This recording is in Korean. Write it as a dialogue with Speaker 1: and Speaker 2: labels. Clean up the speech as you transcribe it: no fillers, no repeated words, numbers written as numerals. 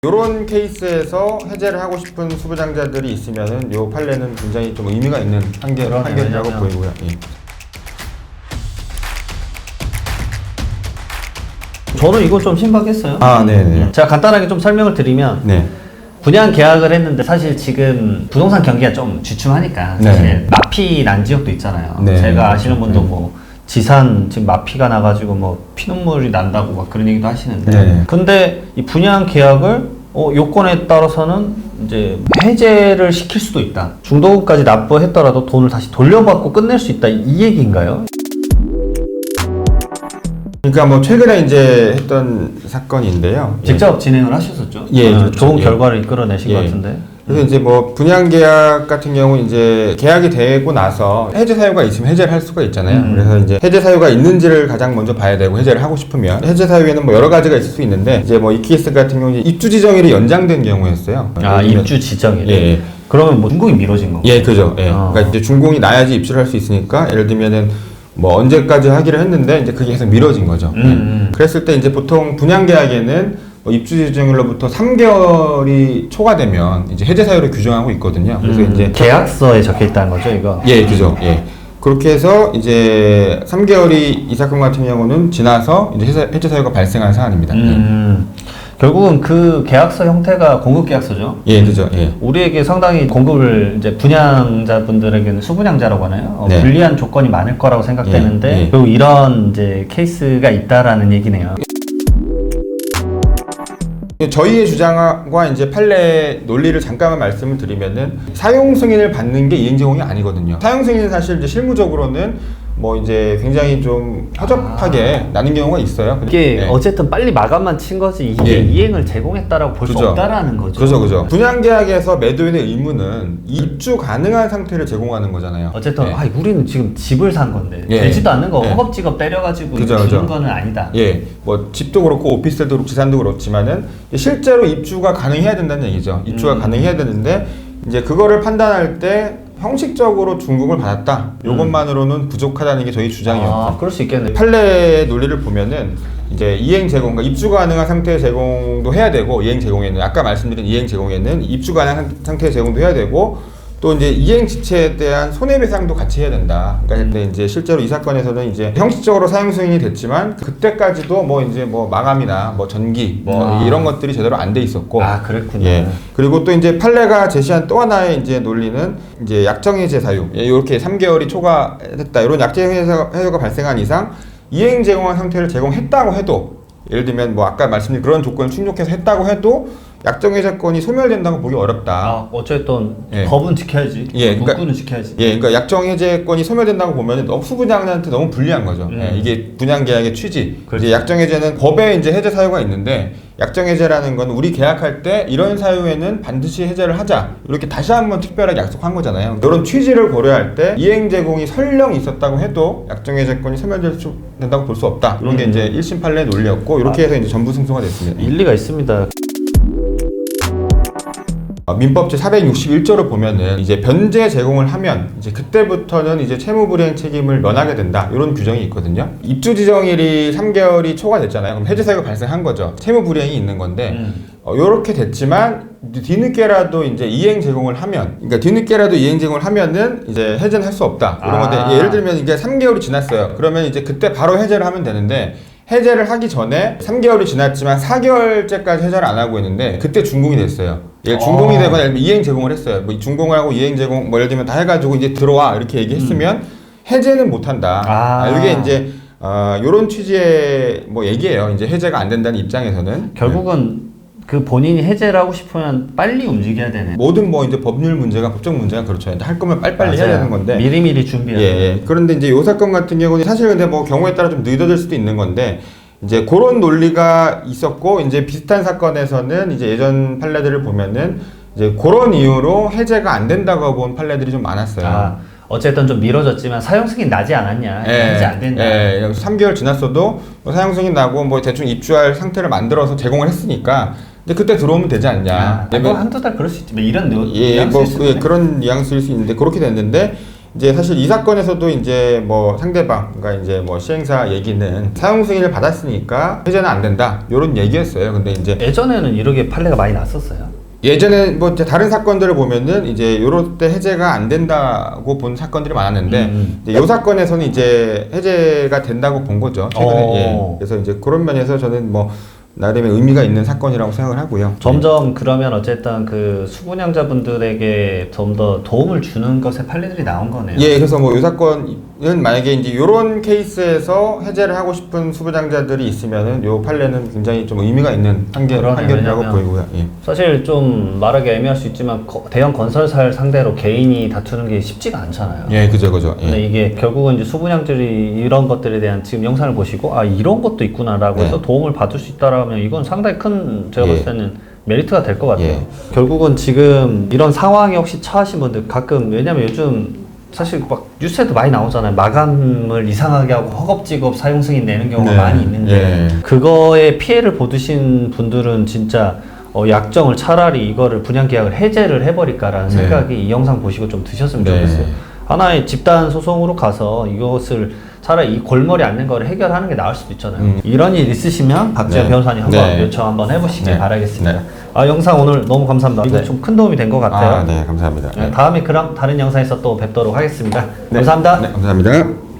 Speaker 1: 이런 케이스에서 해제를 하고 싶은 수부장자들이 있으면은 이 판례는 굉장히 좀 의미가 있는 판결이라고 보이고요. 예.
Speaker 2: 저는 이거 좀 신박했어요.
Speaker 1: 네네.
Speaker 2: 제가 간단하게 좀 설명을 드리면
Speaker 1: 네.
Speaker 2: 분양 계약을 했는데 사실 지금 부동산 경기가 좀 주춤하니까 사실
Speaker 1: 네.
Speaker 2: 마피 난 지역도 있잖아요.
Speaker 1: 네.
Speaker 2: 제가 아시는 분도 뭐 지산 지금 마피가 나가지고 뭐 피눈물이 난다고 막 그런 얘기도 하시는데
Speaker 1: 네.
Speaker 2: 근데 이 분양 계약을 요건에 따라서는 이제 해제를 시킬 수도 있다. 중도금까지 납부했더라도 돈을 다시 돌려받고 끝낼 수 있다. 이 얘기인가요?
Speaker 1: 그러니까 뭐 최근에 이제 했던 사건인데요.
Speaker 2: 직접 진행을 하셨었죠?
Speaker 1: 예, 그렇죠.
Speaker 2: 좋은
Speaker 1: 예.
Speaker 2: 결과를 이끌어내신
Speaker 1: 예.
Speaker 2: 것 같은데.
Speaker 1: 그래서 이제 뭐 분양 계약 같은 경우 이제 계약이 되고 나서 해제 사유가 있으면 해제를 할 수가 있잖아요. 그래서 이제 해제 사유가 있는지를 가장 먼저 봐야 되고 해제를 하고 싶으면 해제 사유에는 뭐 여러 가지가 있을 수 있는데 이제 뭐 이 케이스 같은 경우 이제 입주 지정일이 연장된 경우였어요.
Speaker 2: 입주 지정일.
Speaker 1: 예.
Speaker 2: 그러면 뭐 준공이 미뤄진 건가요?
Speaker 1: 예, 그죠. 예. 그러니까 이제 준공이 나야지 입주를 할 수 있으니까 예를 들면은 뭐 언제까지 하기로 했는데 이제 그게 계속 미뤄진 거죠. 그랬을 때 이제 보통 분양 계약에는 뭐 입주 지정일로부터 3개월이 초과되면 이제 해제 사유를 규정하고 있거든요. 그래서 이제
Speaker 2: 계약서에 적혀 있다는 거죠, 이거?
Speaker 1: 예, 그죠. 예. 그렇게 해서 이제 3개월이 이 사건 같은 경우는 지나서 이제 해제 사유가 발생한 사안입니다.
Speaker 2: 결국은 그 계약서 형태가 공급 계약서죠.
Speaker 1: 예, 그죠. 예.
Speaker 2: 우리에게 상당히 공급을 이제 분양자분들에게는 수분양자라고 하나요?
Speaker 1: 네.
Speaker 2: 불리한 조건이 많을 거라고 생각되는데
Speaker 1: 예, 예.
Speaker 2: 결국 이런 이제 케이스가 있다라는 얘기네요.
Speaker 1: 저희의 주장과 이제 판례 논리를 잠깐만 말씀을 드리면은 사용 승인을 받는 게 이행 제공이 아니거든요. 사용 승인은 사실 이제 실무적으로는 뭐 이제 굉장히 좀 허접하게 나는 경우가 있어요.
Speaker 2: 이게
Speaker 1: 예.
Speaker 2: 어쨌든 빨리 마감만 친 거지 이게
Speaker 1: 예.
Speaker 2: 이행을 제공했다라고 볼 수
Speaker 1: 그죠.
Speaker 2: 없다라는 거죠.
Speaker 1: 그죠, 그죠. 분양계약에서 매도인의 의무는 입주 가능한 상태를 제공하는 거잖아요.
Speaker 2: 어쨌든
Speaker 1: 예.
Speaker 2: 우리는 지금 집을 산 건데
Speaker 1: 예.
Speaker 2: 되지도 않는 거
Speaker 1: 예.
Speaker 2: 허겁지겁 때려가지고
Speaker 1: 그죠,
Speaker 2: 주는
Speaker 1: 그죠.
Speaker 2: 거는 아니다.
Speaker 1: 예, 뭐 집도 그렇고 오피스텔도 그렇고 지산도 그렇지만은 실제로 입주가 가능해야 된다는 얘기죠. 입주가 가능해야 되는데 이제 그거를 판단할 때 형식적으로 준공을 받았다. 요것만으로는 부족하다는 게 저희 주장이었고.
Speaker 2: 그럴 수 있겠네.
Speaker 1: 판례 논리를 보면은 이제 이행 제공, 그러니까 입주 가능한 상태의 제공도 해야 되고 이행 제공에는 아까 말씀드린 이행 제공에는 입주 가능한 상태의 제공도 해야 되고 또 이제 이행 지체에 대한 손해배상도 같이 해야 된다. 그러니까 근데 이제 실제로 이 사건에서는 이제 형식적으로 사용 승인이 됐지만 그때까지도 뭐 이제 뭐 마감이나 뭐 전기 뭐 이런 것들이 제대로 안 돼 있었고.
Speaker 2: 그랬군요.
Speaker 1: 예. 그리고 또 이제 판례가 제시한 또 하나의 이제 논리는 이제 약정해제 사유. 이렇게 3개월이 초과됐다. 이런 약정해제 사유가 발생한 이상 이행 제공한 상태를 제공했다고 해도 예를 들면 뭐 아까 말씀드린 그런 조건을 충족해서 했다고 해도 약정해제권이 소멸된다고 보기 어렵다.
Speaker 2: 어쨌든
Speaker 1: 예.
Speaker 2: 법은 지켜야지.
Speaker 1: 예, 그러니까-
Speaker 2: 문구는 지켜야지.
Speaker 1: 예, 그러니까 약정해제권이 소멸된다고 보면 너무 수부장한테 너무 불리한 거죠. 예, 이게 분양계약의 취지.
Speaker 2: 그렇죠.
Speaker 1: 이제 약정해제는 법에 이제 해제 사유가 있는데 약정해제라는 건 우리 계약할 때 이런 사유에는 반드시 해제를 하자. 이렇게 다시 한번 특별하게 약속한 거잖아요. 이런 취지를 고려할 때 이행 제공이 설령 있었다고 해도 약정해제권이 소멸된다고 볼 수 없다. 이런 게 이제 1심 판례의 논리였고 이렇게 해서 이제 전부 승소가 됐습니다.
Speaker 2: 일리가 있습니다.
Speaker 1: 민법 제 461조를 보면은 이제 변제 제공을 하면 이제 그때부터는 이제 채무 불이행 책임을 면하게 된다 이런 규정이 있거든요. 입주 지정일이 3개월이 초과됐잖아요. 그럼 해제 사유가 발생한 거죠. 채무 불이행이 있는 건데 요렇게 됐지만 뒤늦게라도 이제 이행 제공을 하면, 그러니까 뒤늦게라도 이행 제공을 하면은 이제 해제는 할 수 없다 이런 건데 예를 들면 이게 3개월이 지났어요. 그러면 이제 그때 바로 해제를 하면 되는데. 해제를 하기 전에 3개월이 지났지만 4개월째까지 해제를 안 하고 있는데 그때 준공이 됐어요. 예, 준공이 되거나 예를 들면 이행 제공을 했어요. 뭐 준공을 하고 이행 제공 뭐 예를 들면 다 해가지고 이제 들어와 이렇게 얘기했으면 해제는 못한다. 이게 이제 요런 취지의 뭐 얘기예요. 이제 해제가 안 된다는 입장에서는
Speaker 2: 결국은 그 본인이 해제를 하고 싶으면 빨리 움직여야 되네.
Speaker 1: 모든 뭐 이제 법률 문제가 법적 문제가 그렇죠. 할 거면 빨리빨리 해야
Speaker 2: 맞아요.
Speaker 1: 되는 건데
Speaker 2: 미리미리 준비해야 돼.
Speaker 1: 예. 그런데 이제 요 사건 같은 경우는 사실 근데 뭐 경우에 따라 좀 늦어질 수도 있는 건데 이제 그런 논리가 있었고 이제 비슷한 사건에서는 이제 예전 판례들을 보면은 이제 그런 이유로 해제가 안 된다고 본 판례들이 좀 많았어요.
Speaker 2: 어쨌든 좀 미뤄졌지만 사용 승인 나지 않았냐? 해제 안 된다.
Speaker 1: 3개월 지났어도 뭐 사용 승인 나고 뭐 대충 입주할 상태를 만들어서 제공을 했으니까 근데 그때 들어오면 되지 않냐.
Speaker 2: 뭐 한두 달 그럴 수 있지. 뭐 이런
Speaker 1: 예, 뭐
Speaker 2: 뉘앙스일 수 있네.
Speaker 1: 그런 뉘앙스일 수 있는데 그렇게 됐는데 이제 사실 이 사건에서도 이제 뭐 상대방, 그러니까 이제 뭐 시행사 얘기는 사용 승인을 받았으니까 해제는 안 된다 이런 얘기였어요. 근데 이제
Speaker 2: 예전에는 이렇게 판례가 많이 났었어요.
Speaker 1: 예전에 뭐 이제 다른 사건들을 보면은 이제 요럴 때 해제가 안 된다고 본 사건들이 많았는데 이제 요 사건에서는 이제 해제가 된다고 본 거죠. 최근에. 예. 그래서 이제 그런 면에서 저는 뭐 나름의 의미가 있는 사건이라고 생각을 하고요.
Speaker 2: 점점 그러면 어쨌든 그 수분양자분들에게 좀 더 도움을 주는 것에 판례들이 나온 거네요.
Speaker 1: 예, 그래서 뭐 이 사건은 만약에 이제 이런 케이스에서 해제를 하고 싶은 수부장자들이 있으면은 요 판례는 굉장히 좀 의미가 있는 판결이라고
Speaker 2: 왜냐면
Speaker 1: 보이고요. 예.
Speaker 2: 사실 좀 말하기 애매할 수 있지만 대형 건설사를 상대로 개인이 다투는 게 쉽지가 않잖아요.
Speaker 1: 예, 그죠. 예.
Speaker 2: 근데 이게 결국은 이제 수분양들이 이런 것들에 대한 지금 영상을 보시고 아 이런 것도 있구나라고
Speaker 1: 네.
Speaker 2: 해서 도움을 받을 수 있다라면 이건 상당히 큰 제가 봤을 때는 메리트가 될 것 같아요.
Speaker 1: 예.
Speaker 2: 결국은 지금 이런 상황에 혹시 처하신 분들 가끔 왜냐면 요즘 사실 막 뉴스에도 많이 나오잖아요. 마감을 이상하게 하고 허겁지겁 사용 승인 내는 경우가
Speaker 1: 네.
Speaker 2: 많이 있는데
Speaker 1: 예.
Speaker 2: 그거에 피해를 보드신 분들은 진짜 약정을 차라리 이거를 분양 계약을 해제를 해버릴까라는
Speaker 1: 네.
Speaker 2: 생각이 이 영상 보시고 좀 드셨으면
Speaker 1: 네.
Speaker 2: 좋겠어요. 하나의 집단 소송으로 가서 이것을 차라리 이 골머리 앓는 거를 해결하는 게 나을 수도 있잖아요. 이런 일 있으시면 박지현
Speaker 1: 네.
Speaker 2: 변호사님 한번
Speaker 1: 네.
Speaker 2: 요청 한번 해보시길
Speaker 1: 네.
Speaker 2: 바라겠습니다.
Speaker 1: 네.
Speaker 2: 아 영상 오늘 너무 감사합니다. 이거
Speaker 1: 네.
Speaker 2: 좀 큰 도움이 된 것 같아요.
Speaker 1: 아, 네, 감사합니다.
Speaker 2: 다음에 그럼 다른 영상에서 또 뵙도록 하겠습니다.
Speaker 1: 네.
Speaker 2: 감사합니다.
Speaker 1: 네, 감사합니다.